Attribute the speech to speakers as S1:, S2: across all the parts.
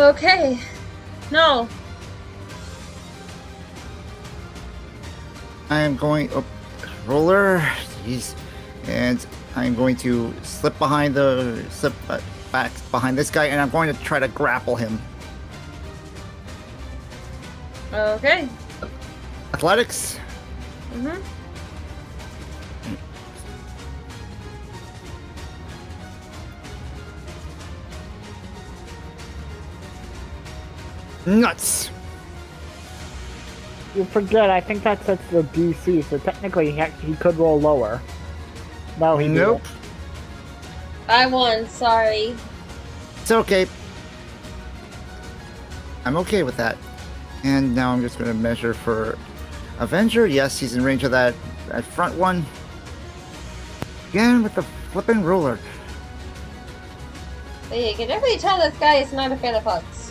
S1: Okay. No.
S2: I am going up roller, jeez, and I'm going to slip back behind this guy, and I'm going to try to grapple him.
S1: Okay.
S2: Athletics.
S1: Mm-hmm.
S2: Nuts.
S3: You forget, I think that sets the DC, so technically he could roll lower. No, he
S2: Nope.
S3: didn't.
S1: I won, sorry.
S2: It's okay. I'm okay with that. And now I'm just going to measure for Avenger. Yes, he's in range of that front one. Again with the flipping ruler.
S1: But you can definitely tell this guy is not a fan of hugs.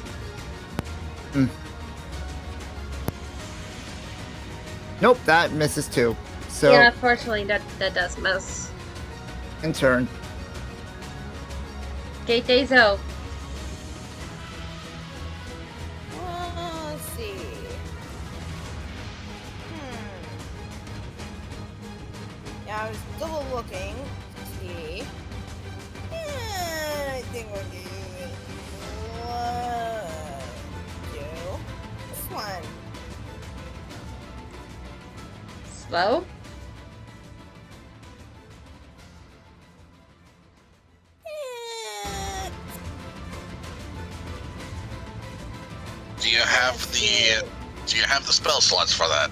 S2: Nope, that misses too. So,
S1: yeah, unfortunately, that does miss.
S2: in turn.
S1: Gate Dazo.
S4: Let's see. Yeah, I was double looking to see. And I think we're doing this one.
S1: Slow.
S5: Do you have the spell slots for that?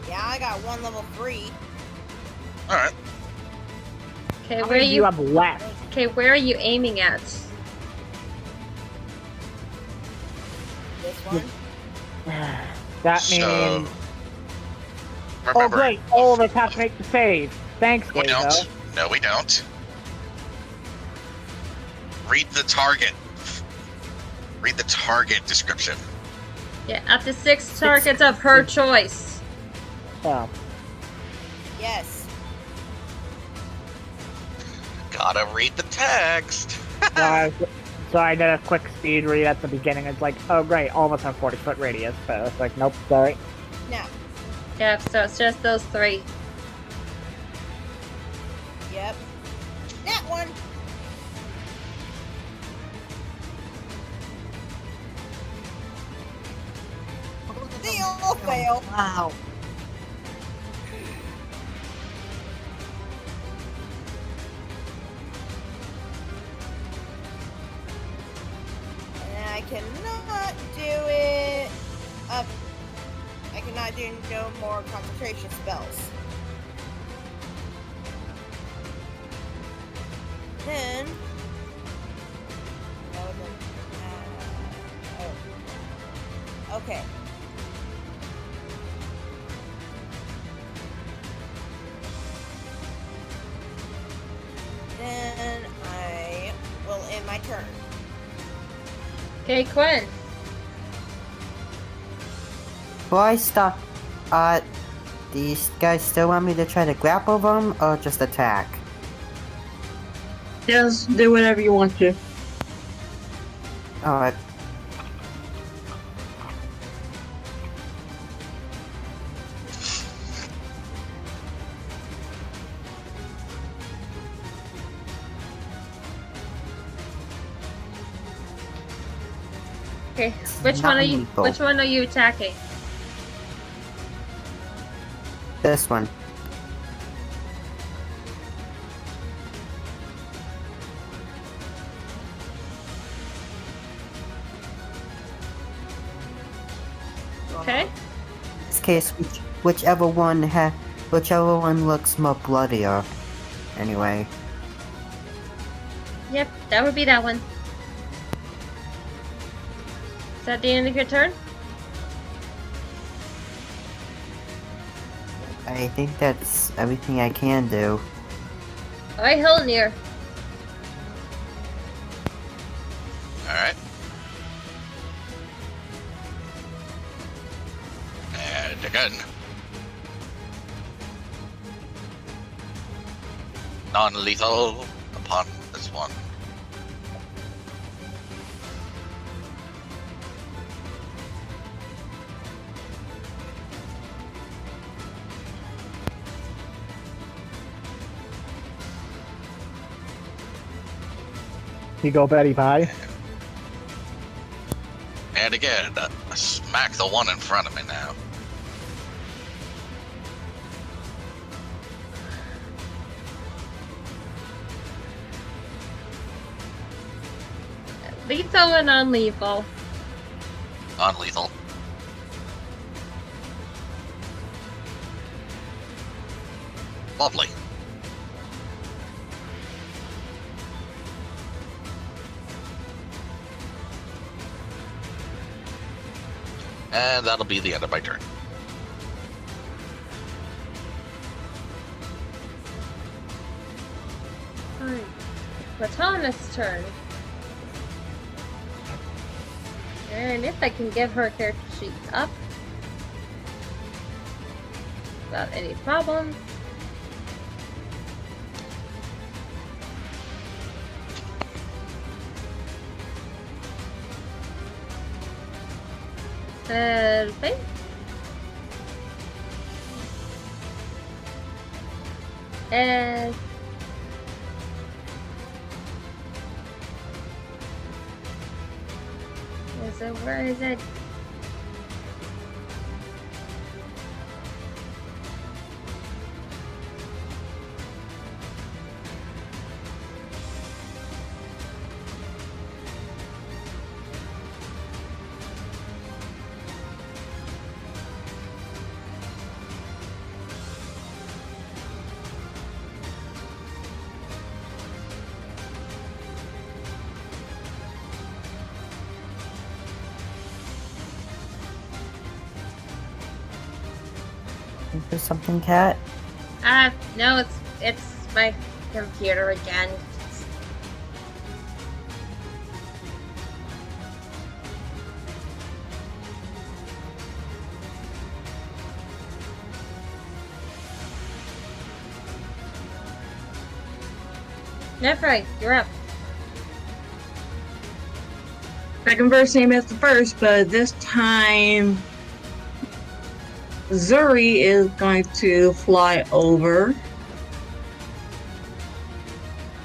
S4: Yeah, I got one level 3.
S5: All right.
S1: Okay,
S3: How
S1: where
S3: many do you have left?
S1: Okay, where are you aiming at?
S4: This one.
S3: That
S5: So,
S3: means... Oh
S5: remember,
S3: great, all of us have to make the save. Thanks,
S5: we
S3: Dazo.
S5: don't. No, we don't. Read the target. Read the target description.
S1: Yeah, up to 6 targets of her choice.
S3: Oh.
S4: Yes.
S5: Gotta read the text.
S3: So I did a quick speed read at the beginning. It's like, oh great, all of us have 40-foot radius. But it's like, nope, sorry.
S4: Now.
S1: Yeah, so it's just those 3.
S4: Yep. That one. They all fail.
S3: Wow.
S4: And I cannot do it up. I cannot do no more concentration spells. Then. That was oh. Okay. Then I will end my turn.
S1: Okay, Quinn.
S6: Before I stop, these guys still want me to try to grapple them or just attack?
S7: Just do whatever you want to.
S6: Alright.
S1: Okay, which one are you attacking?
S6: This one.
S1: Okay.
S6: In this case, whichever one looks more bloodier. Anyway.
S1: Yep, that would be that one. Is that the end of your turn?
S6: I think that's everything I can do.
S1: Alright, Hilnir.
S5: Alright. And again. Non-lethal upon this one.
S3: You go Betty Pie.
S5: And again, smack the one in front of me now.
S1: Lethal and non-lethal.
S5: Non-lethal. Lovely. And that'll be the end of my turn.
S1: Alright. Platana's turn. And if I can get her character sheet up without any problem. Perfect. And where is it?
S6: Or something, Cat?
S1: No, it's my computer again. Nephri, you're up.
S7: Second verse, same as the first, but this time Zuri is going to fly over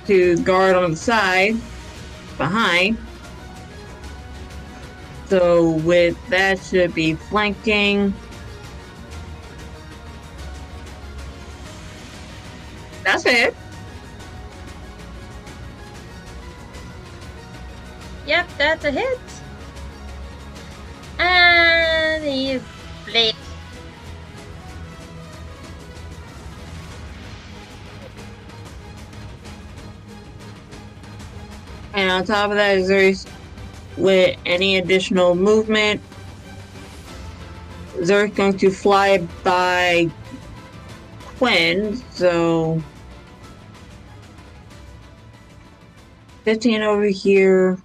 S7: to guard on the side behind. So with that should be flanking. That's it.
S1: Yep, that's a hit. And he's Blight.
S7: And on top of that, Zuri's with any additional movement, Zuri's going to fly by Quinn, so 15 over here.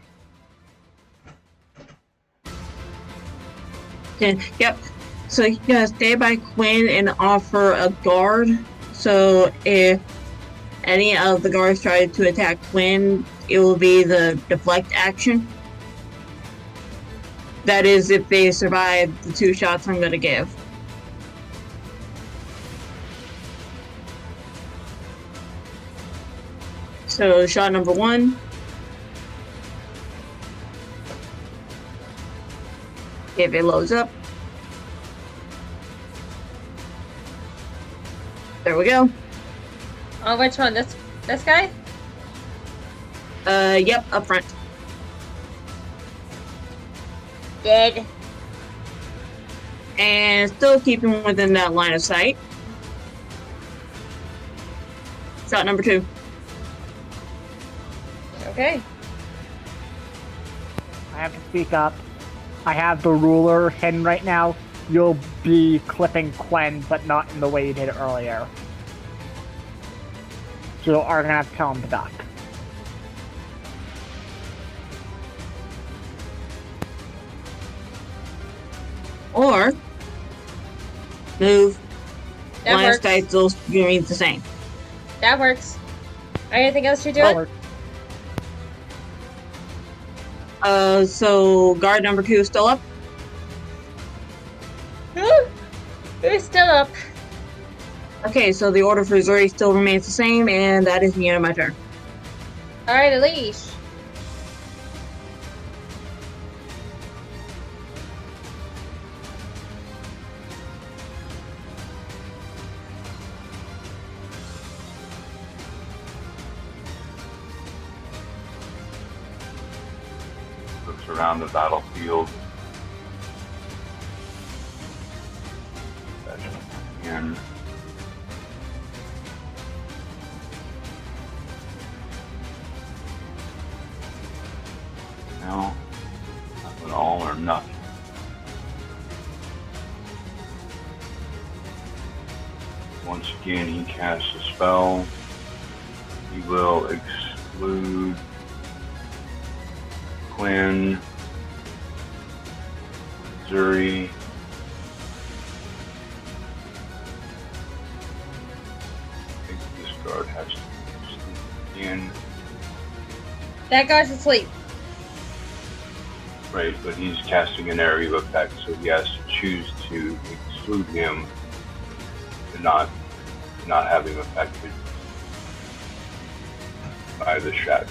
S7: 10, yep. So he's gonna stay by Quinn and offer a guard. So if any of the guards try to attack Quinn, it will be the deflect action. That is if they survive the 2 shots I'm gonna give. So shot number 1. If it loads up. There we go.
S1: Oh, which one? This guy?
S7: Yep, up front.
S1: Dead.
S7: And still keeping within that line of sight. Shot number 2.
S1: Okay.
S3: I have to speak up. I have the ruler hidden right now. You'll be clipping Quen, but not in the way you did it earlier. So you are gonna have to tell him to duck.
S7: Or move.
S1: That
S7: Line of
S1: works.
S7: sight still remains the same.
S1: That works. Anything else you're doing?
S7: So guard number 2 is still up.
S1: It's still up.
S7: Okay, so the order for Zuri still remains the same, and that is the end of my turn.
S1: Alright, Elise.
S8: around the battlefield. And now, that's an all or nothing. Once again, he casts a spell. He will exclude Quinn, Zuri, I think this guard has to sleep again.
S1: That guy's asleep.
S8: Right, but he's casting an area of effect, so he has to choose to exclude him and not have him affected by the shadow.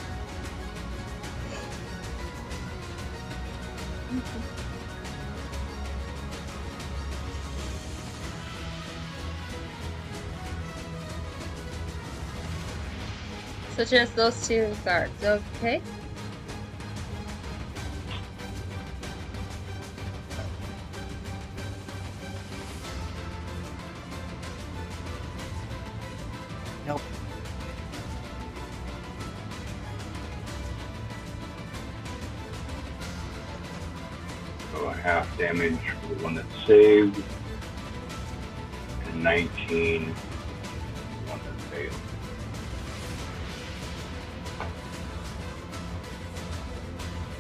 S1: So just those two guards, okay?
S6: Nope.
S8: So a half damage for the one that's saved, and 19 for the one that failed.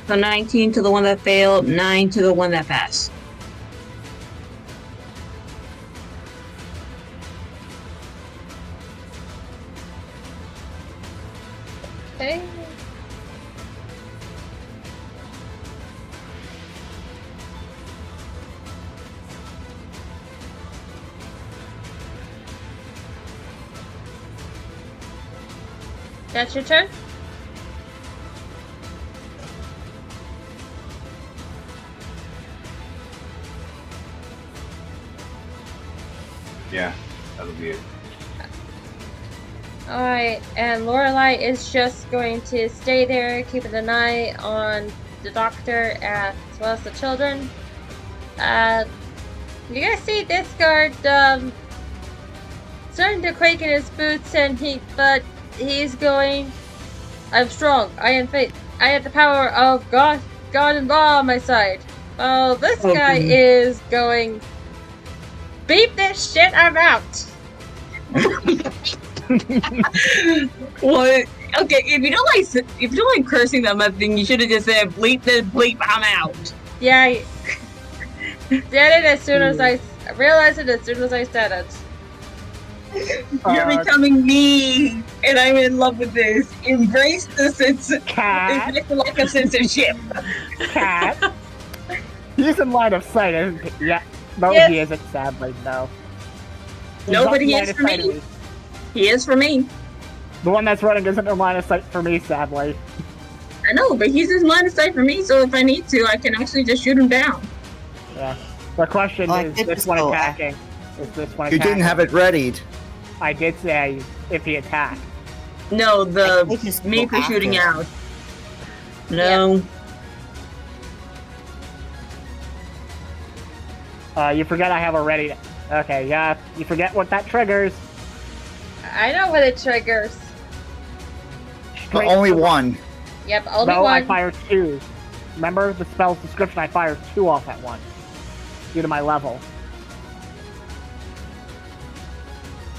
S7: So 19 to the one that failed, 9 to the one that passed.
S1: Okay. That's your turn?
S8: Yeah, that'll be it.
S1: Alright, and Lorelei is just going to stay there, keeping an eye on the doctor as well as the children. You guys see this guard, starting to quake in his boots, and but he's going, I'm strong, I am faith, I have the power of God and law on my side. Well, this guy is going, beat this shit, I'm out.
S7: What? Okay, if you don't like cursing that much, then you should have just said bleep this bleep, I'm out.
S1: Yeah, I did it as soon as I realized it as soon as I said it.
S7: You're becoming me, and I'm in love with this. Embrace the sense of lack of censorship.
S3: Cat. He's in line of sight, isn't he? Yeah. No,
S1: Yes.
S3: he isn't, sadly, no. He's
S7: No,
S3: not
S7: but
S3: in
S7: he
S3: line
S7: is
S3: of
S7: for
S3: sight
S7: me.
S3: of me.
S7: He is for me.
S3: The one that's running isn't in line of sight for me, sadly.
S7: I know, but he's in line of sight for me, so if I need to, I can actually just shoot him down.
S3: Yeah. The question
S6: Well, I
S3: is
S6: did
S3: this one
S6: just go
S3: attacking. Is this one
S2: You
S3: attacking?
S2: didn't have it readied.
S3: I did say if he attacked.
S7: No,
S6: I think he's
S7: me for
S6: still
S7: shooting
S6: active.
S7: out. No.
S3: You forget I have a ready. Okay, yeah. You forget what that triggers.
S1: I know what it triggers.
S3: Straight
S2: Only
S3: to-
S2: one.
S1: Yep, only
S3: No, I
S1: one.
S3: fire two. Remember the spell's description? I fire two off at once. Due to my level.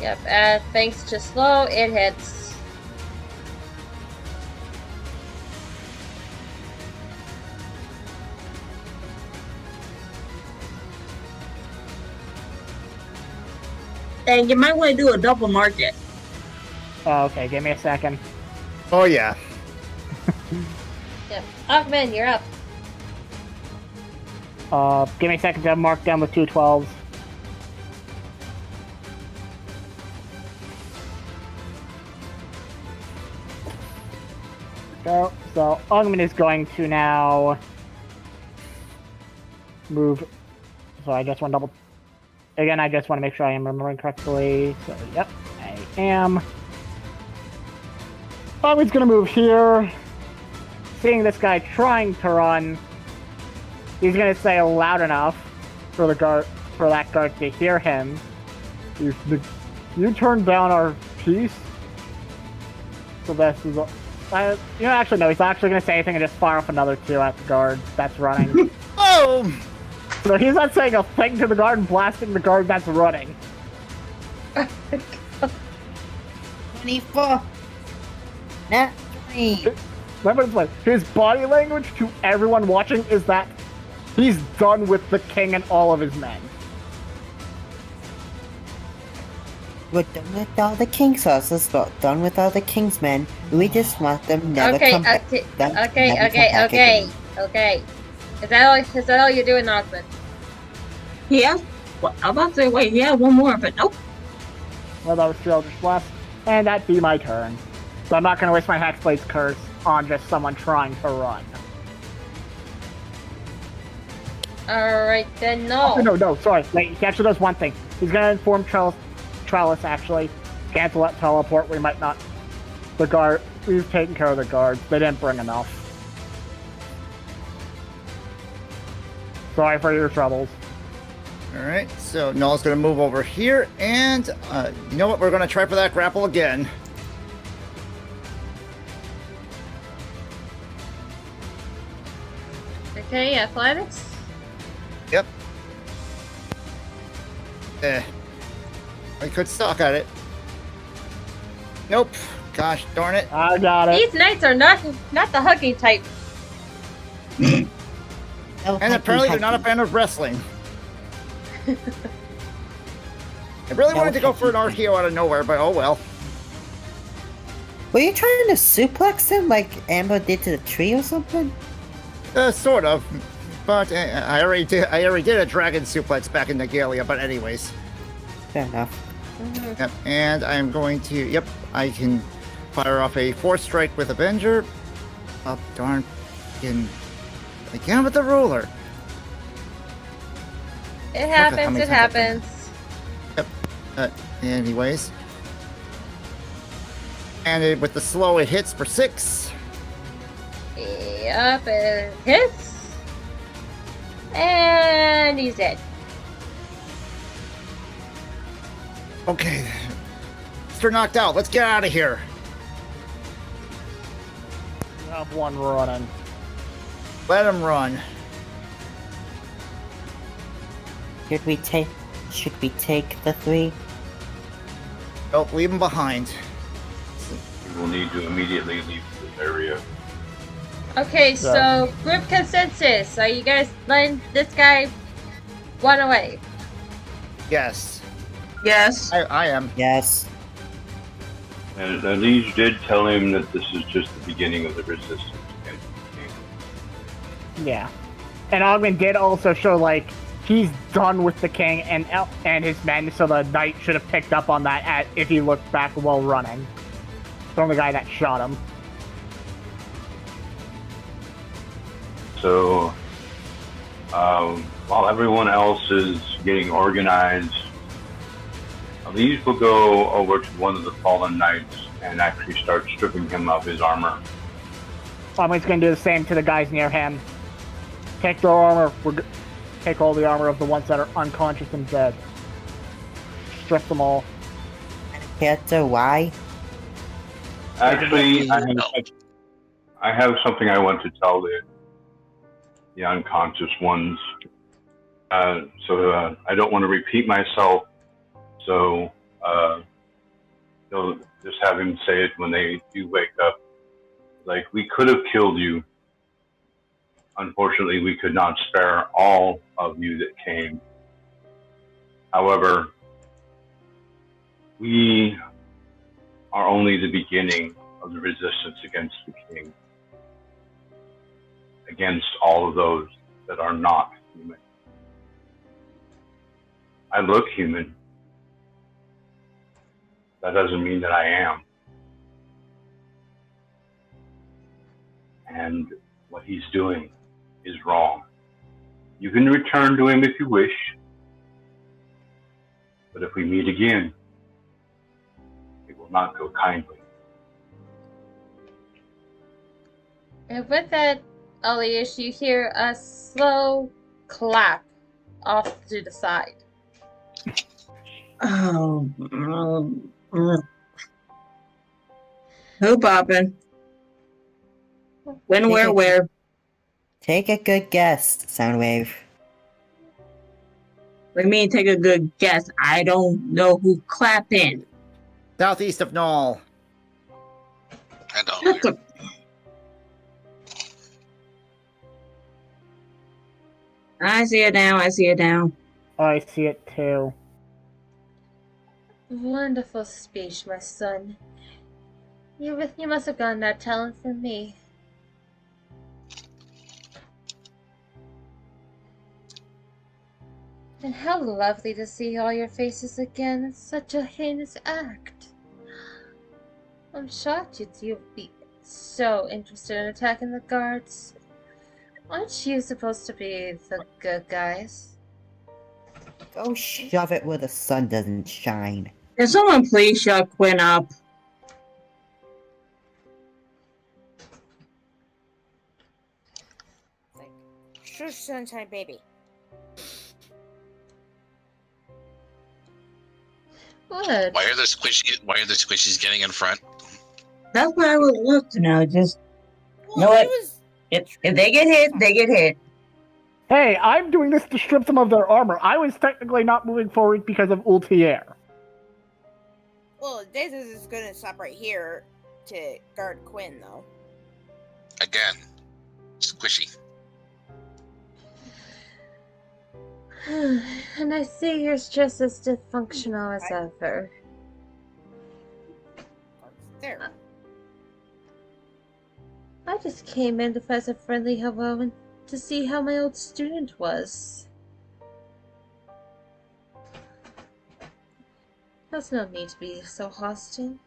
S1: Yep, thanks to slow, it hits.
S7: And you might want to do a double mark it.
S3: Oh, okay, give me a second.
S2: Oh yeah.
S1: Yep. Augman, you're up.
S3: Give me a second to mark down the 2 12s. Go. So Augman is going to now move. So I just want to double. Again, I just want to make sure I am remembering correctly. So yep, I am. Augman's gonna move here. seeing this guy trying to run, he's gonna say loud enough for that guard to hear him. You turned down our peace? So this is... actually, no, he's not actually going to say anything and just fire off another 2 at the guard that's running.
S2: Oh!
S3: So he's not saying a thing to the guard and blasting the guard that's running.
S6: 24. Nat 20.
S3: Remember, his body language to everyone watching is that he's done with the king and all of his men.
S6: We're done with all the king's horses, but done with all the king's men. We just want them never come back.
S1: Okay. Is that all you're doing, Ogman?
S7: Yeah. Well, I'm about to say, wait, yeah, one more, but nope.
S3: Well, that was 2 Eldritch Blast, and that'd be my turn. So I'm not going to waste my Hexblade's Curse on just someone trying to run.
S1: Alright, then no.
S3: No, sorry. Wait, he actually does one thing. He's going to inform Trellis, actually. Cancel that teleport. We might not... The guard... We've taken care of the guards. They didn't bring enough. Sorry for your troubles.
S2: Alright, so Null's going to move over here, and you know what? We're going to try for that grapple again.
S1: Okay, athletics.
S2: Yep. I could suck at it. Nope. Gosh darn it.
S3: I got it.
S1: These knights are not the hugging type.
S2: And apparently they're not a fan of wrestling. I really wanted to go for an RKO out of nowhere, but oh well.
S6: Were you trying to suplex him like Amber did to the tree or something?
S2: Sort of. But I already did a dragon suplex back in Nagalia, but anyways.
S6: Fair enough.
S2: Yep, and I'm going to, yep, I can fire off a 4th strike with Avenger. Oh, darn. Again with the ruler.
S1: It happens.
S2: Yep. Anyways. And with the slow, it hits for 6.
S1: Yep, it hits. And he's dead.
S2: Okay. Mr. Knocked Out, let's get out of here.
S3: You have one running.
S2: Let him run.
S6: Should we take the 3?
S2: Don't leave him behind.
S8: We will need to immediately leave this area.
S1: Okay, so group consensus. Are you guys letting this guy run away?
S2: Yes.
S7: Yes.
S2: I am.
S6: Yes.
S8: And the liege did tell him that this is just the beginning of the resistance against the king.
S3: Yeah. And Ogman did also show, like, he's done with the king and his men, so the knight should have picked up on that if he looked back while running. From the guy that shot him.
S8: So, while everyone else is getting organized, these will go over to one of the fallen knights and actually start stripping him of his armor.
S3: Ogman's gonna do the same to the guys near him. Take their armor. Take all the armor of the ones that are unconscious and dead. Strip them all.
S6: Character, why?
S8: Actually, I have something I want to tell the unconscious ones. So I don't want to repeat myself. So they'll just have him say it when they do wake up. Like, we could have killed you. Unfortunately, we could not spare all of you that came. However, we are only the beginning of the resistance against the king. Against all of those that are not human. I look human. That doesn't mean that I am. And what he's doing is wrong. You can return to him if you wish. But if we meet again, it will not go kindly.
S1: And with that, Elias, you hear a slow clap off to the side.
S7: Oh. Who poppin'? When, where?
S6: Take a good guess, Soundwave.
S7: What do you mean take a good guess? I don't know who clapping.
S2: Southeast of Knoll.
S5: I don't
S7: Shut
S5: hear.
S7: the... I see it now.
S3: I see it too.
S1: Wonderful speech, my son. You must have gotten that talent from me. And how lovely to see all your faces again. It's such a heinous act. I'm shocked you'd be so interested in attacking the guards. Aren't you supposed to be the good guys?
S6: Go shove it where the sun doesn't shine.
S7: Can someone please shut Quinn up?
S4: Like, shush, sunshine baby.
S1: What?
S5: Why are the squishies getting in front?
S7: That's what I would love to know. Just
S4: Well,
S7: know what?
S4: it was
S7: If they get hit, they get hit.
S3: Hey, I'm doing this to strip them of their armor. I was technically not moving forward because of Ultier.
S4: Well, Dazes is gonna stop right here to guard Quinn, though.
S5: Again, squishy.
S1: And I see yours just as dysfunctional as ever.
S4: There.
S1: I just came in to pass a friendly hello and to see how my old student was. There's no need to be so hostile.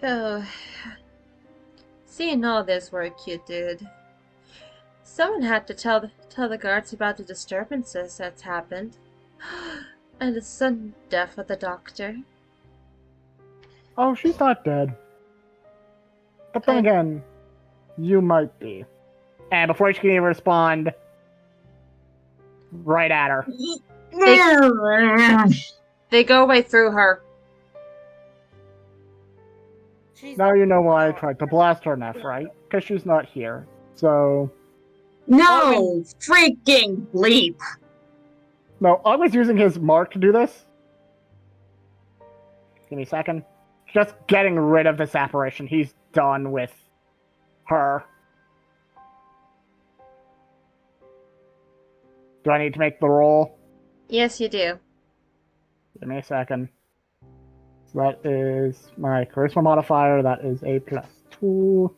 S1: So, seeing all this work you did, someone had to tell the guards about the disturbances that's happened, and the sudden death of the doctor.
S3: Oh, she's not dead. But then again, you might be. And before she can even respond, right at her.
S1: They go right through her.
S3: Now you know why I tried to blast her, Neff, right? Because she's not here. So...
S7: No! Freaking bleep!
S3: No, I was using his mark to do this. Give me a second. Just getting rid of this apparition. He's done with her. Do I need to make the roll?
S1: Yes, you do.
S3: Give me a second. So that is my charisma modifier. That is a +2.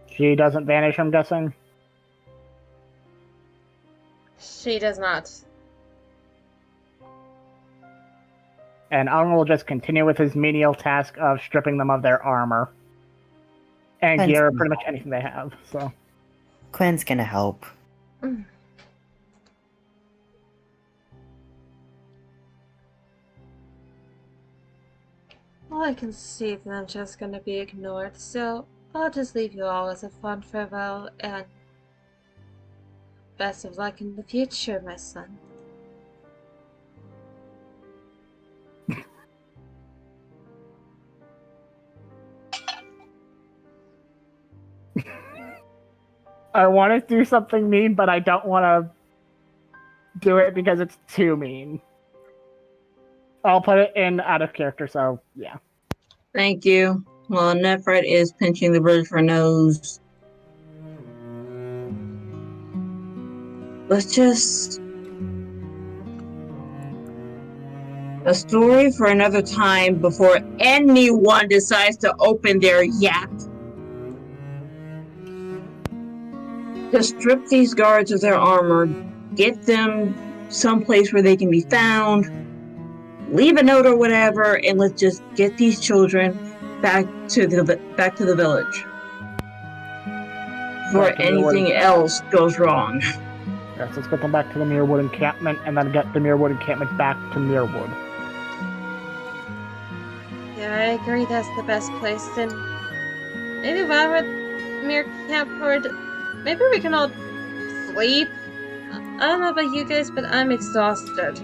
S3: She doesn't vanish, I'm guessing?
S1: She does not.
S3: And Ung will just continue with his menial task of stripping them of their armor. And
S6: Quinn's
S3: gear,
S6: gonna
S3: pretty much
S6: help.
S3: anything they have, so...
S6: Quinn's gonna help.
S1: Well, I can see that I'm just gonna be ignored, so I'll just leave you all as a fond farewell and best of luck in the future, my son.
S3: I want to do something mean, but I don't want to do it because it's too mean. I'll put it in out of character, so yeah.
S7: Thank you. Well, Nephrite is pinching the bridge for nose. Let's just... a story for another time before anyone decides to open their yap. Just strip these guards of their armor, get them someplace where they can be found, leave a note or whatever, and let's just get these children back to the village before anything else goes wrong.
S3: Yes, let's get them back to the Muirwood encampment, and then get the Muirwood encampment back to Muirwood.
S1: Yeah, I agree that's the best place. And maybe while we're at Mere Campwood, maybe we can all sleep. I don't know about you guys, but I'm exhausted.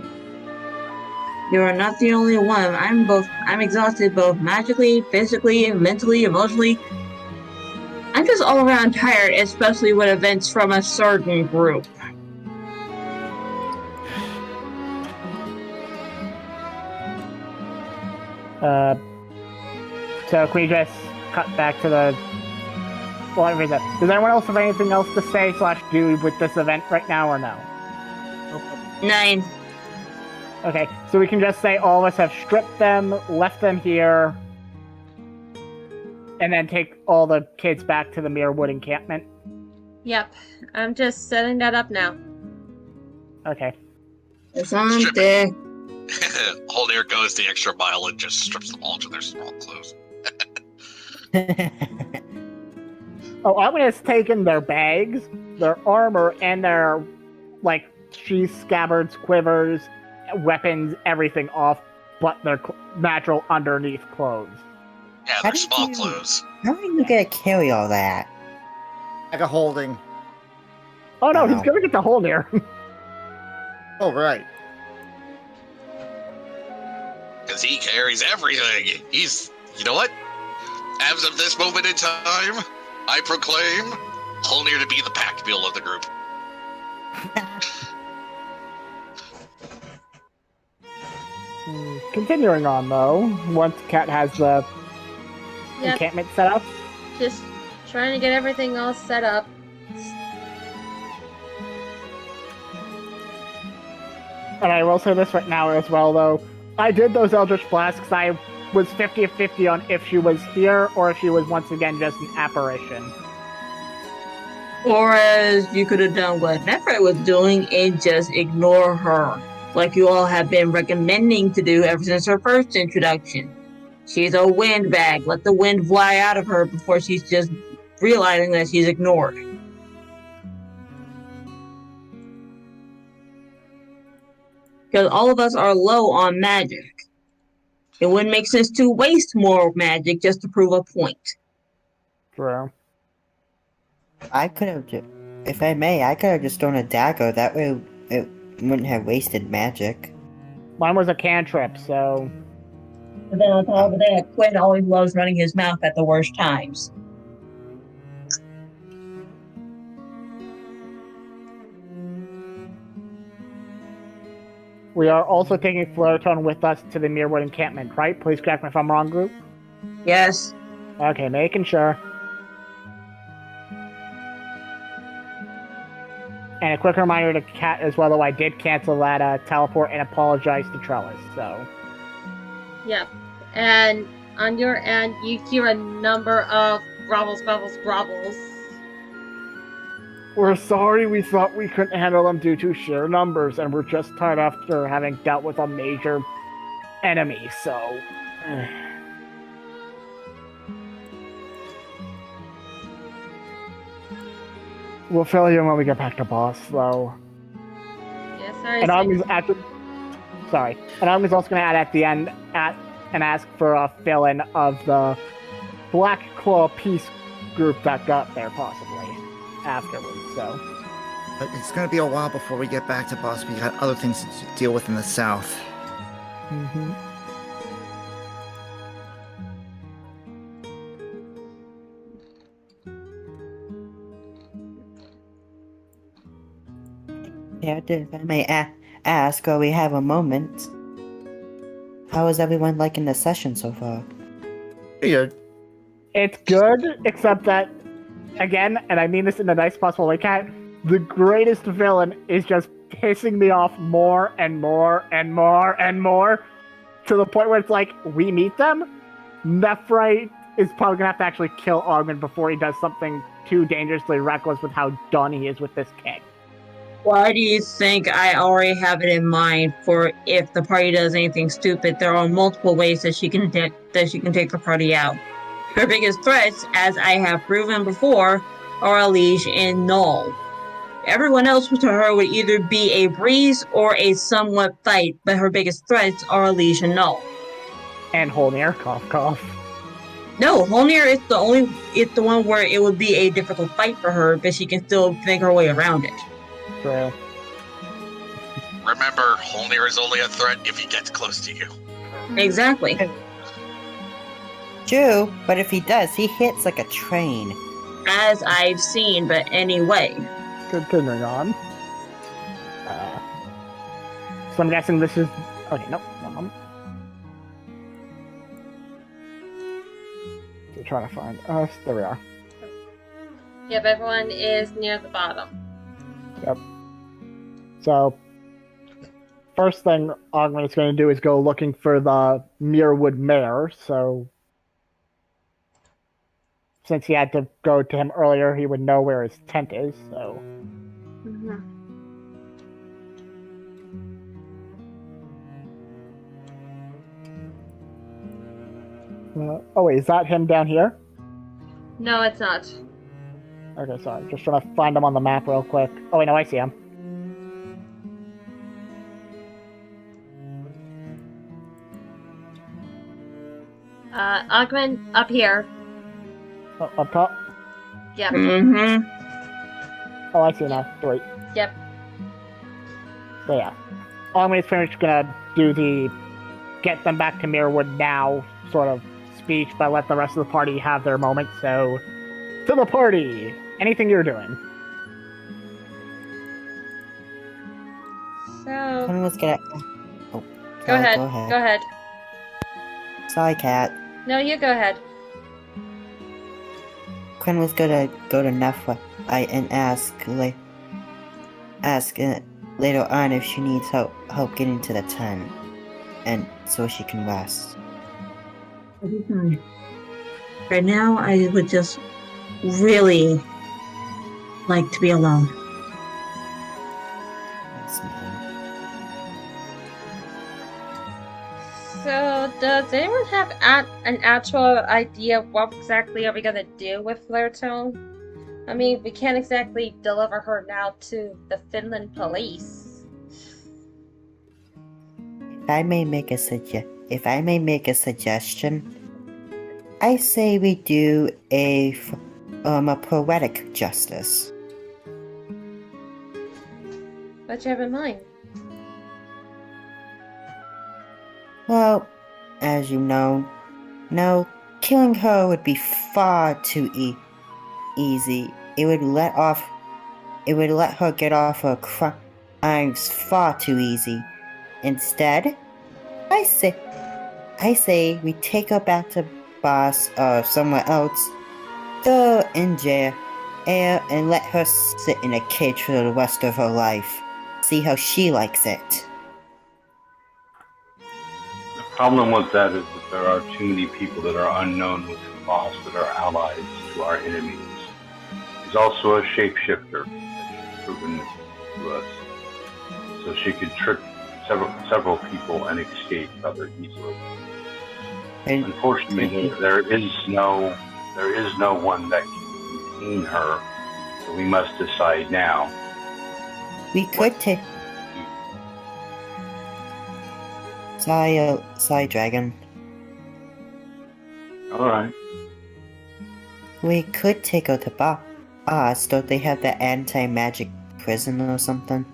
S7: You are not the only one. I'm exhausted both magically, physically, mentally, emotionally. I'm just all around tired, especially with events from a certain group.
S3: So can we just cut back to the... Well, does anyone else have anything else to say / do with this event right now, or no?
S7: 9.
S3: Okay, so we can just say all of us have stripped them, left them here, and then take all the kids back to the Muirwood encampment?
S1: Yep, I'm just setting that up now.
S3: Okay.
S7: It's on there.
S5: Holdir goes the extra mile and just strips them all to their small clothes.
S3: Oh, I'm gonna taken their bags, their armor, and their, like, sheaths, scabbards, quivers, weapons, everything off, but their natural underneath clothes.
S5: Yeah, they're small clothes.
S6: How are you gonna carry all that?
S2: Like a holding.
S3: Oh no,
S6: Wow.
S3: he's gonna get the hole near.
S2: Oh, right.
S5: Because he carries everything. He's, you know what? As of this moment in time, I proclaim Holnir to be the pack mule of the group.
S3: Continuing on, though, once Kat has the
S1: Yep,
S3: encampment set up,
S1: just trying to get everything all set up.
S3: and I will say this right now as well, though, I did those Eldritch Blasts because I was 50-50 on if she was here or if she was once again just an apparition.
S7: Or as you could have done what Nephra was doing and just ignore her, like you all have been recommending to do ever since her first introduction. She's a windbag. Let the wind fly out of her before she's just realizing that she's ignored. Because all of us are low on magic. It wouldn't make sense to waste more magic just to prove a point.
S3: True.
S6: I could have if I may, I could have just thrown a dagger. That way it wouldn't have wasted magic.
S3: Mine was a cantrip, so...
S7: But then on top of that, Quinn always loves running his mouth at the worst times.
S3: We are also taking Flareton with us to the Muirwood encampment, right? Please correct me if I'm wrong, group.
S7: Yes.
S3: Okay, making sure. And a quick reminder to Kat as well, though I did cancel that teleport and apologize to Trellis, so...
S1: Yep, and on your end, you hear a number of grovels.
S3: We're sorry, we thought we couldn't handle them due to sheer numbers, and we're just tired after having dealt with a major enemy, so... We'll fill you in when we get back to boss, though.
S1: Yes, sorry.
S3: And I'm also going to add at the end and ask for a fill-in of the Black Claw Peace group that got there, possibly, afterwards, so...
S2: But it's going to be a while before we get back to boss. We got other things to deal with in the south.
S3: Mm-hmm.
S6: Yeah, if I may ask, while we have a moment, how is everyone liking the session so far?
S2: Good.
S3: It's good, except that, again, and I mean this in the nice possible way, Kat, the greatest villain is just pissing me off more and more and more and more, to the point where it's like, we meet them, Nephrite is probably going to have to actually kill Augment before he does something too dangerously reckless with how done he is with this king.
S7: Why do you think I already have it in mind for if the party does anything stupid? There are multiple ways that she can take the party out. Her biggest threats, as I have proven before, are Aliege and Null. Everyone else to her would either be a breeze or a somewhat fight, but her biggest threats are Aliege and Null.
S3: And Holnir, cough cough.
S7: No, Holnir is the one where it would be a difficult fight for her, but she can still make her way around it.
S3: True.
S5: Remember, Holnir is only a threat if he gets close to you.
S7: Exactly.
S6: True, but if he does, he hits like a train.
S7: As I've seen, but anyway.
S3: Continuing on. So I'm guessing this is... Okay, nope. We're trying to find us. There we are.
S1: Yep, everyone is near the bottom.
S3: Yep. So, first thing Ogman is going to do is go looking for the Muirwood Mayor. So, since he had to go to him earlier, he would know where his tent is. So, oh wait, is that him down here?
S1: No, it's not.
S3: Okay, sorry. Just trying to find him on the map real quick. Oh wait, no, I see him.
S1: Ogman, up here.
S3: Oh, up top?
S1: Yep.
S7: Mm-hmm.
S3: Oh, I see now. Wait.
S1: Yep.
S3: So yeah. Ogman is pretty much gonna do the get them back to Muirwood now sort of speech, but let the rest of the party have their moment. So, to the party! Anything you're doing.
S1: So,
S6: Quinn was gonna. Oh,
S1: go ahead.
S6: Go ahead.
S1: Go ahead.
S6: Sorry, Cat.
S1: No, you go ahead.
S6: Quinn was gonna go to Nefwa and ask later on if she needs help getting to the tent, and so she can rest.
S7: Right now, I would just really like to be alone.
S6: Yes, ma'am.
S1: So, does anyone have an actual idea of what exactly are we gonna do with Flairtone? I mean, we can't exactly deliver her now to the Finland police.
S6: If I may make a suggestion, I say we do a poetic justice.
S1: What do you have in mind?
S6: Well, as you know, killing her would be far too easy. It would let her get off her crimes far too easy. Instead, I say we take her back to Boss or somewhere else, throw her in jail, and let her sit in a cage for the rest of her life. See how she likes it.
S8: The problem with that is that there are too many people that are unknown with the boss that are allies to our enemies. He's also a shapeshifter, as proven to us. So she could trick several people and escape rather easily.
S6: And
S8: Unfortunately, there is no one that can contain her, so we must decide now.
S6: we could take. Sorry, Dragon.
S8: Alright.
S6: We could take her to Boss. Don't they have the anti-magic prison or something?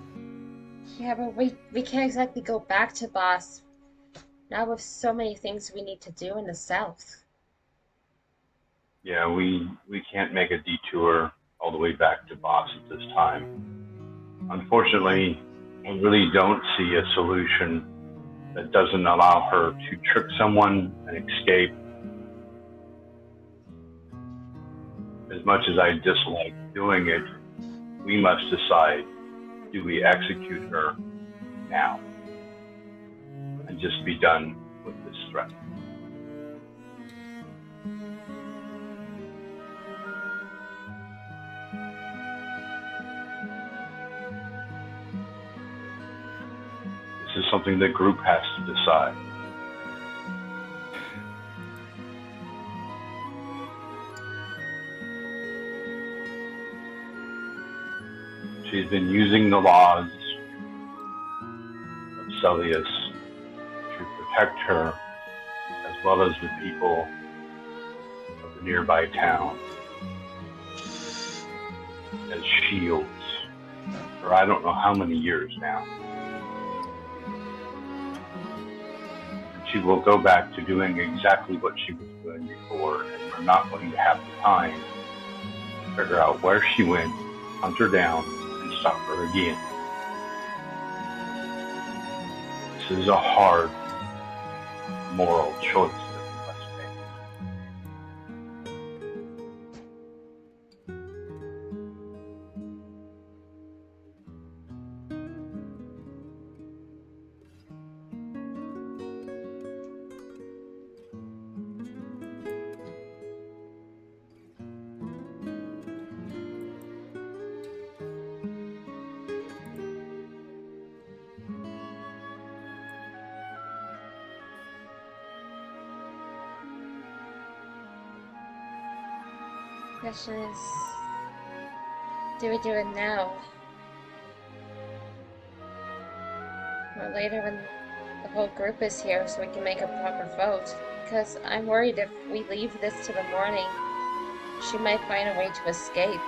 S1: Yeah, but we can't exactly go back to Boss. Not with so many things we need to do in the south.
S8: Yeah, we can't make a detour all the way back to Boss at this time. Unfortunately, we really don't see a solution that doesn't allow her to trick someone and escape. As much as I dislike doing it, we must decide, do we execute her now and just be done with this threat? something the group has to decide. She's been using the laws of Solace to protect her as well as the people of the nearby town as shields for I don't know how many years now. And she will go back to doing exactly what she was doing before, and we're not going to have the time to figure out where she went, hunt her down, and stop her again. This is a hard moral choice that we must make.
S1: Question is, do we do it now? Or later when the whole group is here so we can make a proper vote? Because I'm worried if we leave this to the morning, she might find a way to escape.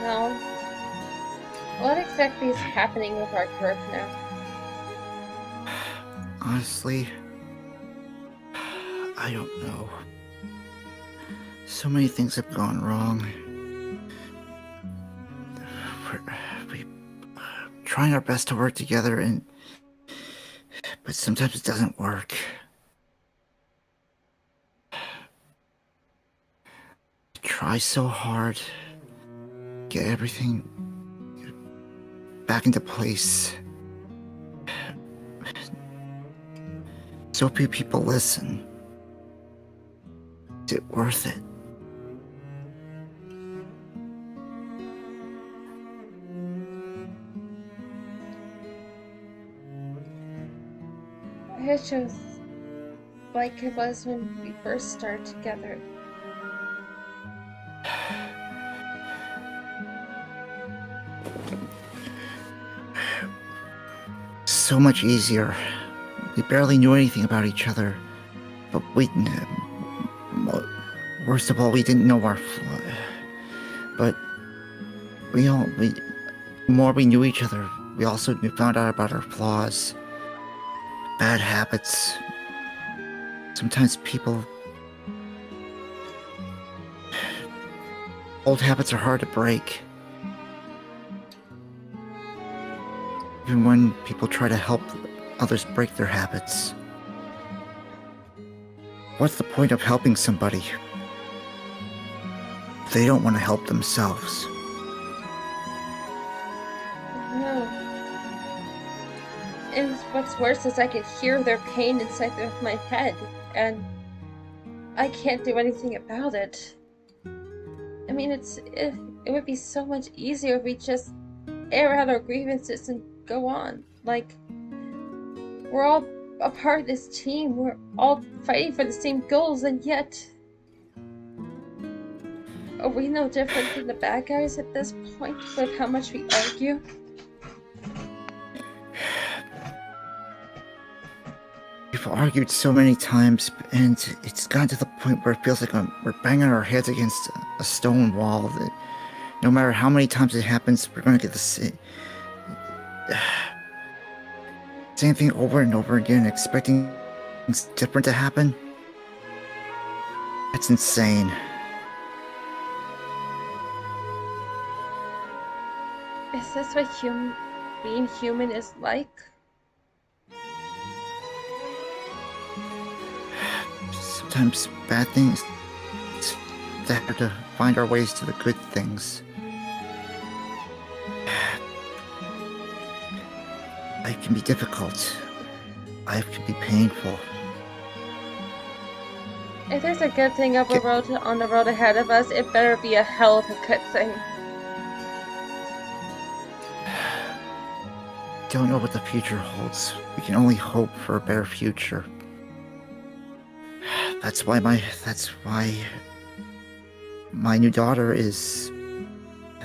S1: No. What exactly is happening with our group now?
S2: Honestly, I don't know. So many things have gone wrong. We trying our best to work together, but sometimes it doesn't work. Try so hard, get everything back into place. So few people listen. Is it worth it?
S1: I chose like it was when we first started together.
S2: So much easier. We barely knew anything about each other, but worst of all, we didn't know our flaws. But the more we knew each other, we also found out about our flaws, bad habits. Sometimes old habits are hard to break. Even when people try to help others break their habits. What's the point of helping somebody if they don't want to help themselves?
S1: No. And what's worse is I can hear their pain inside of my head, and I can't do anything about it. I mean, it would be so much easier if we just air out our grievances and go on. Like, we're all a part of this team. We're all fighting for the same goals, and yet are we no different than the bad guys at this point with how much we argue?
S2: We've argued so many times, and it's gotten to the point where it feels like we're banging our heads against a stone wall. That no matter how many times it happens, we're going to get the same thing over and over again, expecting things different to happen. That's insane.
S1: Is this what being human is like?
S2: Sometimes bad things, it's better to find our ways to the good things. Life can be difficult. Life can be painful.
S1: If there's a good thing on the road ahead of us, it better be a hell of a good thing.
S2: Don't know what the future holds. We can only hope for a better future. That's why my new daughter is...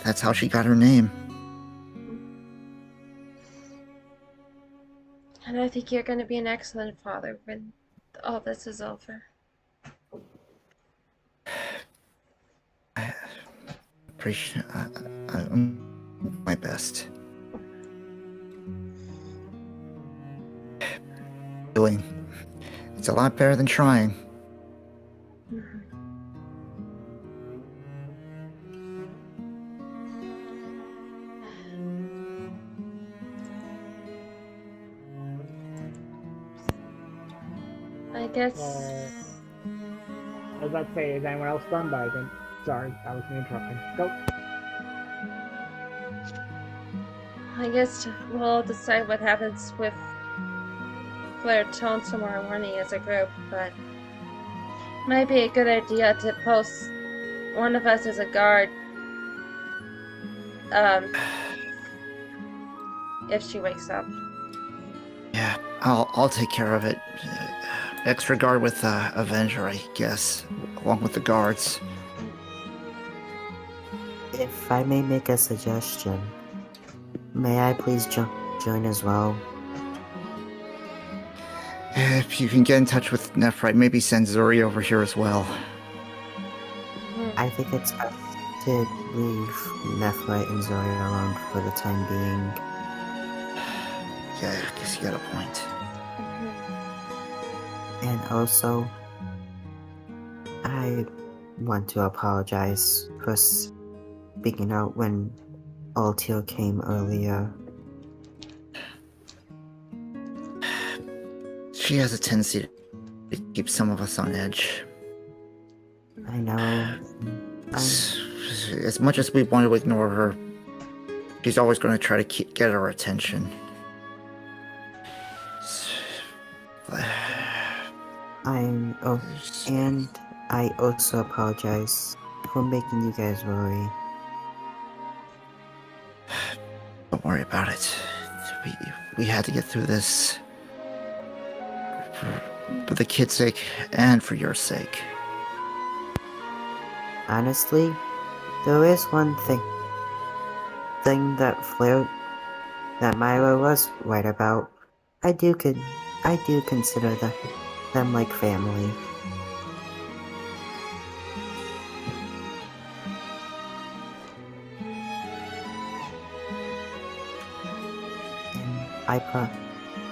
S2: That's how she got her name.
S1: And I think you're going to be an excellent father when all this is over.
S2: I appreciate... I'm my best. Doing. It's a lot better than trying.
S1: I guess.
S3: I was about to say, is anyone else done? But I didn't. Sorry, I was interrupting. Go.
S1: I guess we'll decide what happens with Flare Tone tomorrow morning as a group, but might be a good idea to post one of us as a guard. If she wakes up.
S2: Yeah, I'll take care of it. Extra guard with Avenger, I guess, along with the guards.
S6: If I may make a suggestion, may I please join as well?
S2: If you can get in touch with Nephrite, maybe send Zuri over here as well.
S6: I think it's best to leave Nephrite and Zori alone for the time being.
S2: Yeah, I guess you got a point.
S6: And also, I want to apologize for speaking out when Altiel came earlier.
S2: She has a tendency to keep some of us on edge.
S6: I know.
S2: As much as we want to ignore her, she's always going to try to get our attention.
S6: And I also apologize for making you guys worry.
S2: Don't worry about it. We had to get through this. For the kid's sake and for your sake.
S6: Honestly, there is one thing that Myra was right about. I do consider them like family.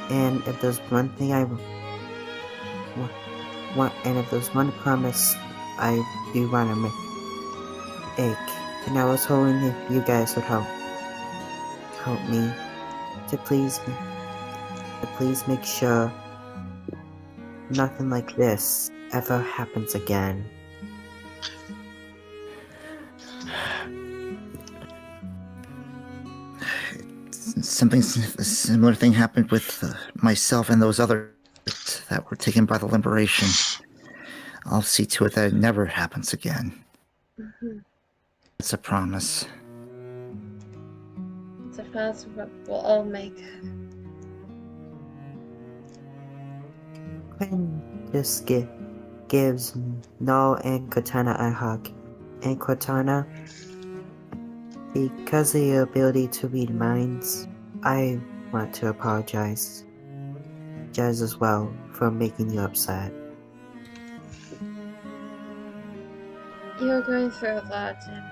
S6: And if there's one thing if there's one promise I do want to make, and I was hoping if you guys would help me to please make sure nothing like this ever happens again.
S2: A similar thing happened with myself and those others that were taken by the Liberation. I'll see to it that it never happens again. It's a promise.
S1: It's a promise we'll all make.
S6: Quinn just gives Null and Cortana a hug. And Cortana, because of your ability to read minds, I want to apologize. Jazz as well for making you upset.
S1: You're going through a lot, and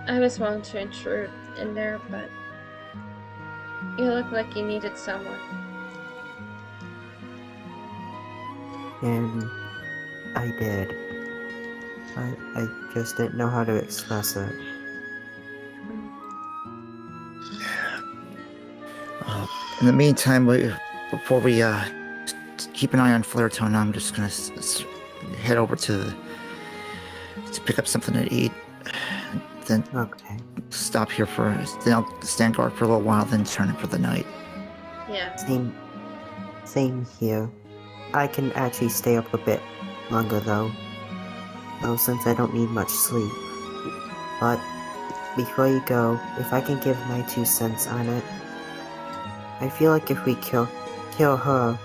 S1: I was wrong to intrude in there, but you look like you needed someone.
S6: And I did. I just didn't know how to express it.
S2: In the meantime, before we keep an eye on Flareton, I'm just gonna head over to pick up something to eat. Then
S6: Okay.
S2: stop here then I'll stand guard for a little while, then turn in for the night.
S1: Yeah.
S6: Same here. I can actually stay up a bit longer though. Since I don't need much sleep. But before you go, if I can give my 2 cents on it, I feel like if we kill her,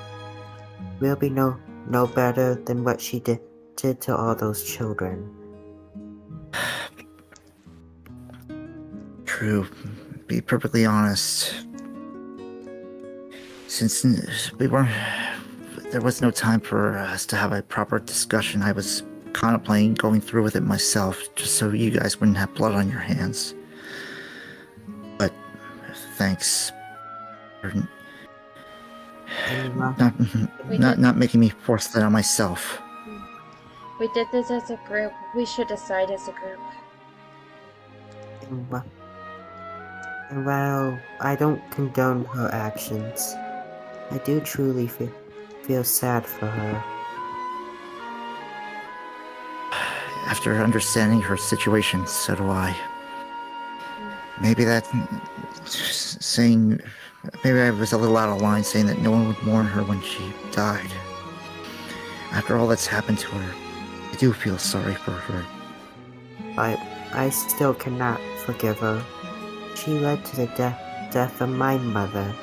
S6: we'll be no better than what she did to all those children.
S2: True. Be perfectly honest. Since there was no time for us to have a proper discussion, I was contemplating going through with it myself, just so you guys wouldn't have blood on your hands. But thanks for not making me force that on myself.
S1: We did this as a group. We should decide as a group.
S6: And while I don't condone her actions, I do truly feel sad for her.
S2: After understanding her situation, so do I. Maybe maybe I was a little out of line saying that no one would mourn her when she died. After all that's happened to her, I do feel sorry for her.
S6: I still cannot forgive her. She led to the death of my mother,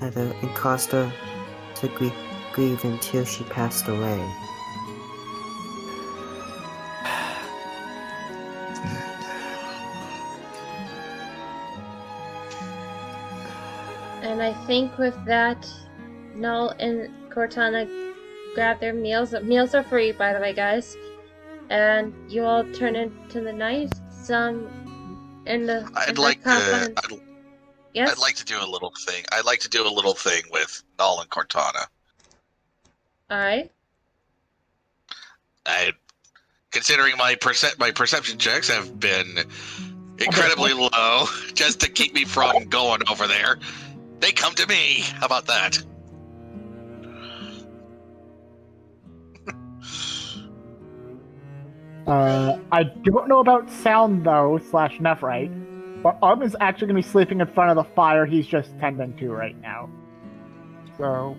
S6: Heather, and caused her to grieve until she passed away.
S1: And I think with that, Null and Cortana grab their meals. Meals are free, by the way, guys. And you all turn into the night.
S5: I'd like
S1: Yes?
S5: to do a little thing. I'd like to do a little thing with Null and Cortana.
S1: Alright.
S5: Considering my perception checks have been incredibly low, just to keep me from going over there, they come to me. How about that?
S3: I don't know about sound though, / Nephrite, but Armin's actually gonna be sleeping in front of the fire he's just tending to right now. So.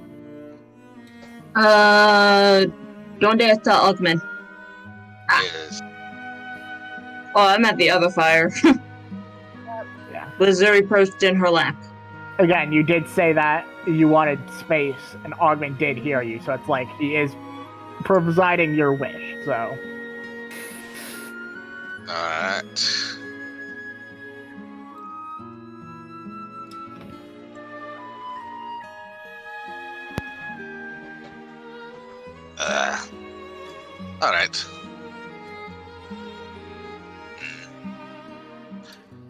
S7: Donde está Ogman?
S5: Yes.
S7: Oh, I'm at the other fire.
S3: Yeah.
S7: With Zuri perched in her lap.
S3: Again, you did say that you wanted space, and Ogman did hear you, so it's like he is presiding your wish, so.
S5: Alright. Alright.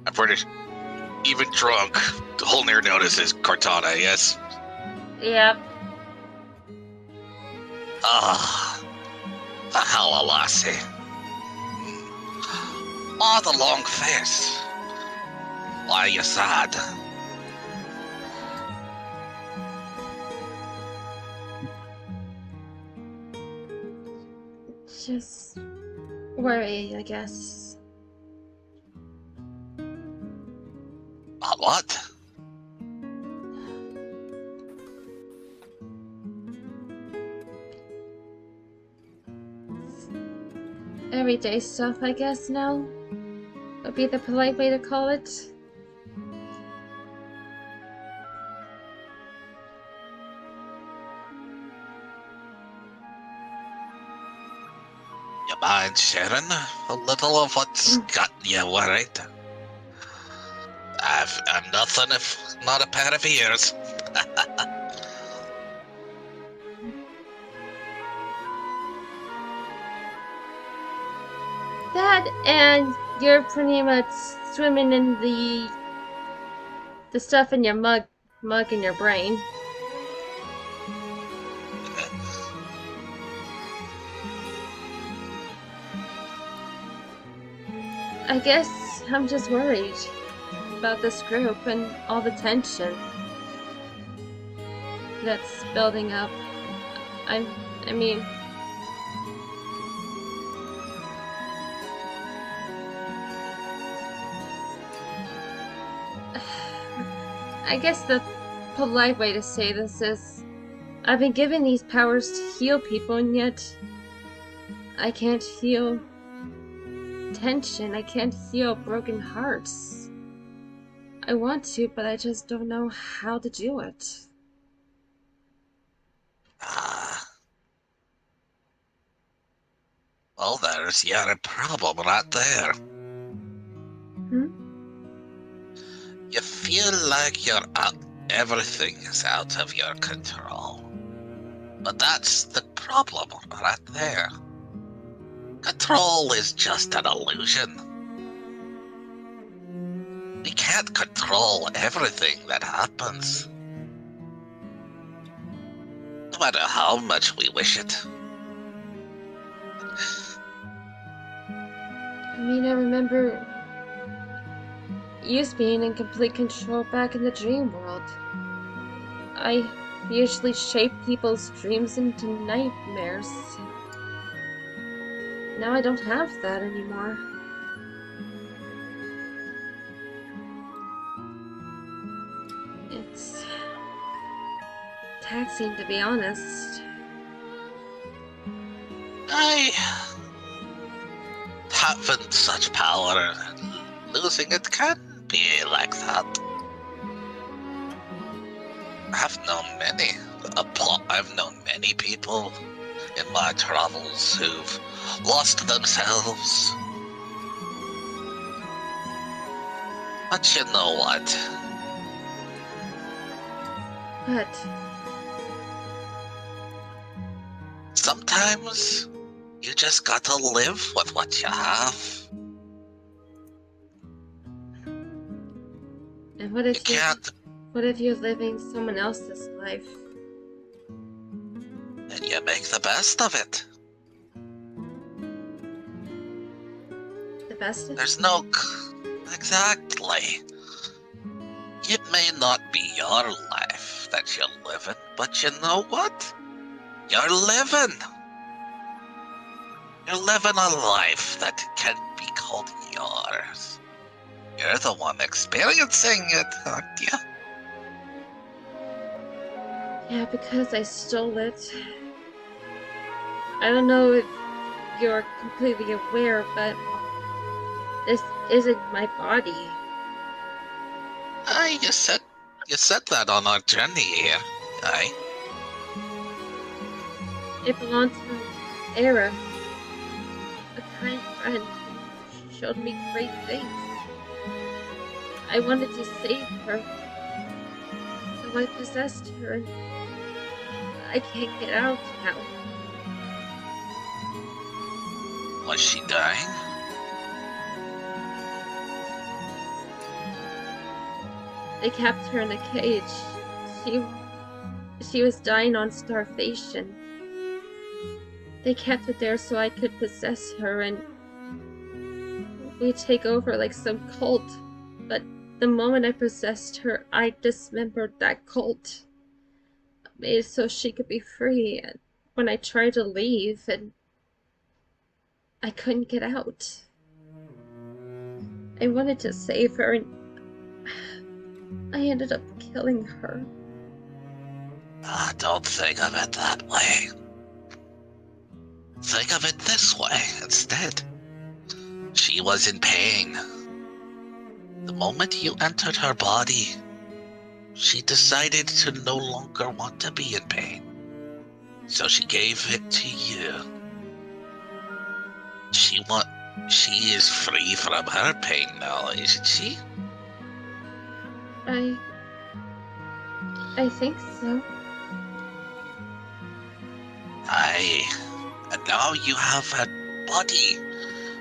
S5: I'm pretty even drunk. Holnir notices Cortana, yes?
S1: Yep.
S5: Halalasi. Oh, the long face. Why are you sad?
S1: Just worry, I guess.
S5: What?
S1: Everyday stuff, I guess, now? Would be the polite way to call it.
S5: You mind sharing a little of what's got you worried? I'm nothing if not a pair of ears.
S1: That, and you're pretty much swimming in the stuff in your mug in your brain. I guess I'm just worried about this group and all the tension. that's building up. I mean, I guess the polite way to say this is, I've been given these powers to heal people, and yet I can't heal tension. I can't heal broken hearts. I want to, but I just don't know how to do it.
S5: Well, there's your problem right there. You feel like everything is out of your control. But that's the problem right there. Control is just an illusion. We can't control everything that happens. No matter how much we wish it.
S1: I mean, I remember you being in complete control back in the dream world. I usually shape people's dreams into nightmares. Now I don't have that anymore. It's taxing, to be honest.
S5: Having such power and losing it can be like that. I've known many people in my travels who've lost themselves. But you know what?
S1: But
S5: sometimes you just gotta live with what you have.
S1: And what if
S5: you can't?
S1: What if you're living someone else's life?
S5: And you make the best of it.
S1: The best of it?
S5: There's no... Exactly. It may not be your life that you're living, but you know what? You're living. You're living a life that can be called yours. You're the one experiencing it, aren't you?
S1: Yeah, because I stole it. I don't know if you're completely aware, but this isn't my body.
S5: You said that on our journey here. Aye.
S1: It belonged to Era, a kind friend who showed me great things. I wanted to save her, so I possessed her, and I can't get out now.
S5: Was she dying?
S1: They kept her in a cage. She was dying on starvation. They kept it there so I could possess her, and we'd take over like some cult. But the moment I possessed her, I dismembered that cult. I made it so she could be free. And when I tried to leave, and I couldn't get out. I wanted to save her, and I ended up killing her.
S5: Don't think of it that way. Think of it this way instead. She was in pain. The moment you entered her body, she decided to no longer want to be in pain. So she gave it to you. She is free from her pain now, isn't she?
S1: I think so.
S5: Aye. And now you have a body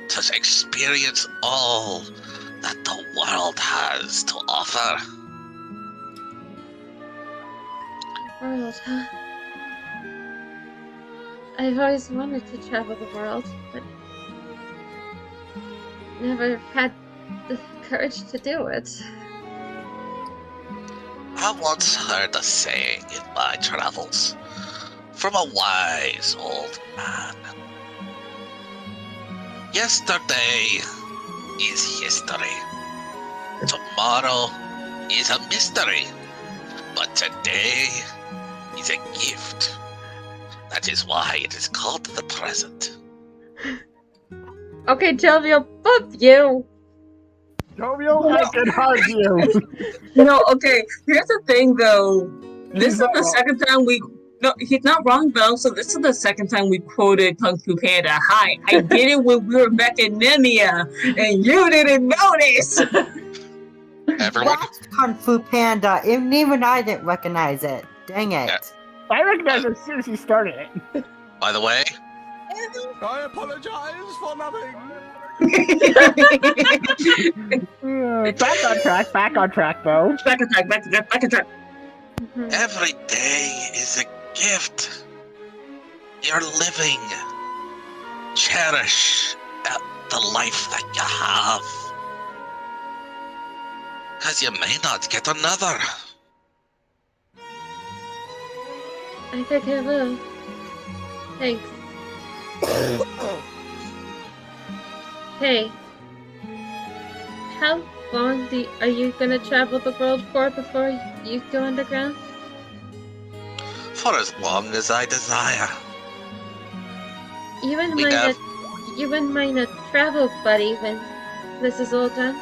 S5: to experience all that the world has to offer.
S1: World, huh? I've always wanted to travel the world, but never had the courage to do it.
S5: I once heard a saying in my travels from a wise old man. Yesterday is history. Tomorrow is a mystery. But today is a gift. That is why it is called the present.
S1: Okay, Jovial, bump you.
S3: Jovial, I can hug you.
S7: No, okay. Here's the thing, though. This
S3: He's
S7: is
S3: not
S7: the
S3: wrong.
S7: second time we. No, he's not wrong, though. So this is the second time we quoted Kung Fu Panda. Hi, I did it when we were back in Nemia, and you didn't notice.
S5: Everyone,
S6: Watched Kung Fu Panda, and even I didn't recognize it. Dang it.
S5: Yeah.
S3: I recognized it as soon as he started it.
S5: by the way,
S9: I apologize for nothing.
S3: Back on track, though.
S7: Back on track, back on track.
S5: every day is a gift. You're living. Cherish the life that you have. Because you may not get another.
S1: I think I will. Thanks. Hey. How long are you gonna travel the world for before you go underground?
S5: For as long as I desire.
S1: You wouldn't
S5: We
S1: mind
S5: have-
S1: you wouldn't mind a travel buddy when this is all done?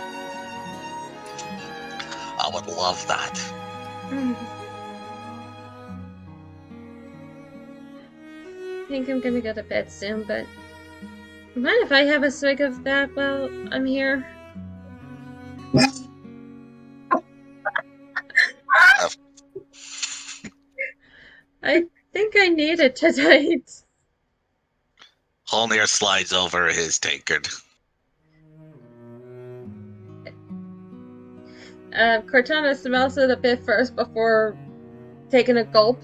S5: I would love that.
S1: I think I'm gonna go to bed soon, but mind if I have a swig of that while I'm here? I think I need it tonight.
S5: Holnir slides over his tankard.
S1: Cortana smells it a bit first before taking a gulp.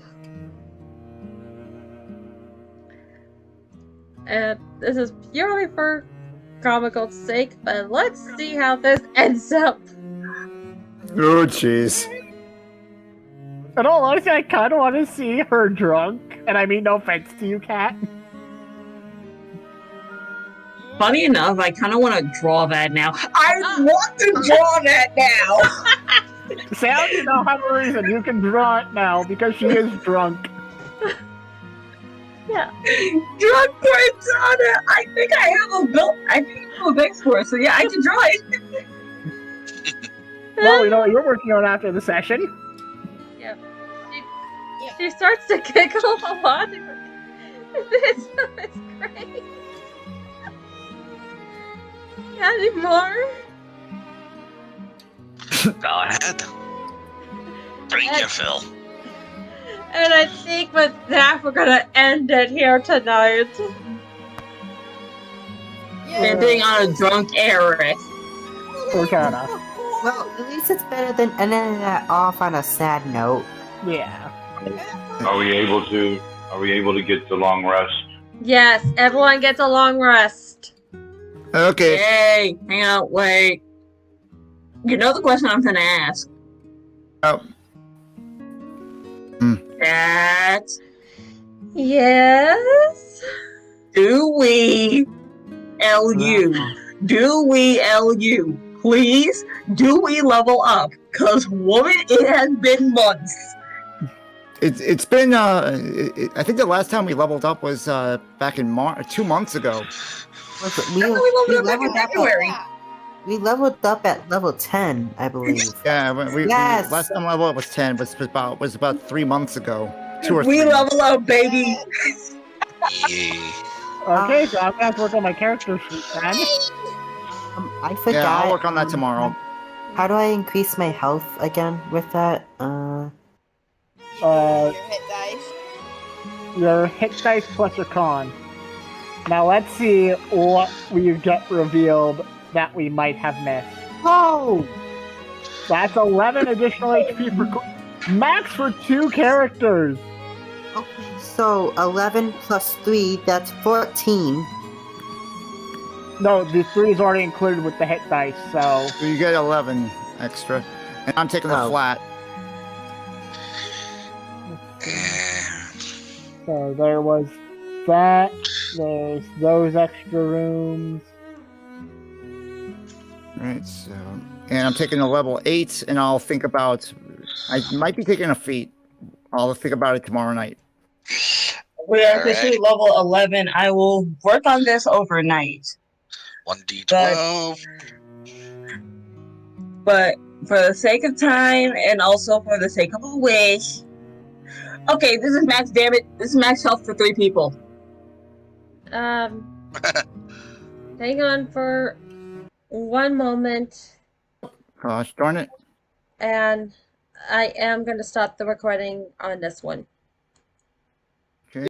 S1: And this is purely for comical sake, but let's see how this ends up.
S2: Oh, jeez.
S3: In all honesty, I kind of want to see her drunk. And I mean no offense to you, Kat.
S7: Funny enough, I kind of want to draw that now. I want to draw that now.
S3: Sam, you don't have a reason. You can draw it now because she is drunk.
S1: Yeah.
S7: Drunk Cortana. I think I have a base for it. So yeah, I can draw it.
S3: Well, you know what you're working on after the session.
S1: Yeah. She starts to giggle a lot. This is great. Any more?
S5: Go ahead. Bring your fill.
S1: And I think with that, we're gonna end it here tonight.
S7: Ending on a drunk Eric.
S3: Cortana.
S6: Well, at least it's better than ending that off on a sad note.
S3: Yeah.
S8: Are we able to get the long rest?
S1: Yes, everyone gets a long rest.
S2: Okay.
S7: Hey, hang on, wait. You know the question I'm gonna ask.
S2: Oh.
S7: That
S1: Yes?
S7: do we LU? Do we LU? Please, do we level up? Cause woman, it has been months.
S2: It's been I think the last time we leveled up was back in March, 2 months ago.
S6: We leveled up
S7: February.
S6: We leveled up at level 10, I believe.
S2: Yeah, we
S6: Yes.
S2: last time level up was 10, was about 3 months ago. 2 or 3.
S7: We level up, baby.
S5: Yeah.
S3: Okay, so I'm gonna have to work on my character sheet then.
S6: I forgot.
S2: Yeah, I'll work on that tomorrow.
S6: How do I increase my health again with that?
S4: Your hit dice.
S3: Your hit dice plus your con. Now let's see what we get revealed that we might have missed.
S6: Oh!
S3: That's 11 additional HP per max for 2 characters.
S6: Okay, so 11 plus 3, that's 14.
S3: No, the 3 is already included with the hit dice, so...
S2: So you get 11 extra, and I'm taking the
S6: Oh.
S2: flat.
S3: So there was that. There's those extra rooms.
S2: Right, so... And I'm taking a level 8, and I'll think about... I might be taking a feat. I'll think about it tomorrow night.
S7: We are
S5: All right.
S7: officially level 11. I will work on this overnight.
S5: 1d12.
S7: But for the sake of time and also for the sake of a wish. Okay, this is max damage. This is max health for 3 people.
S1: Hang on for one moment,
S2: Gosh darn it.
S1: and I am going to stop the recording on this one.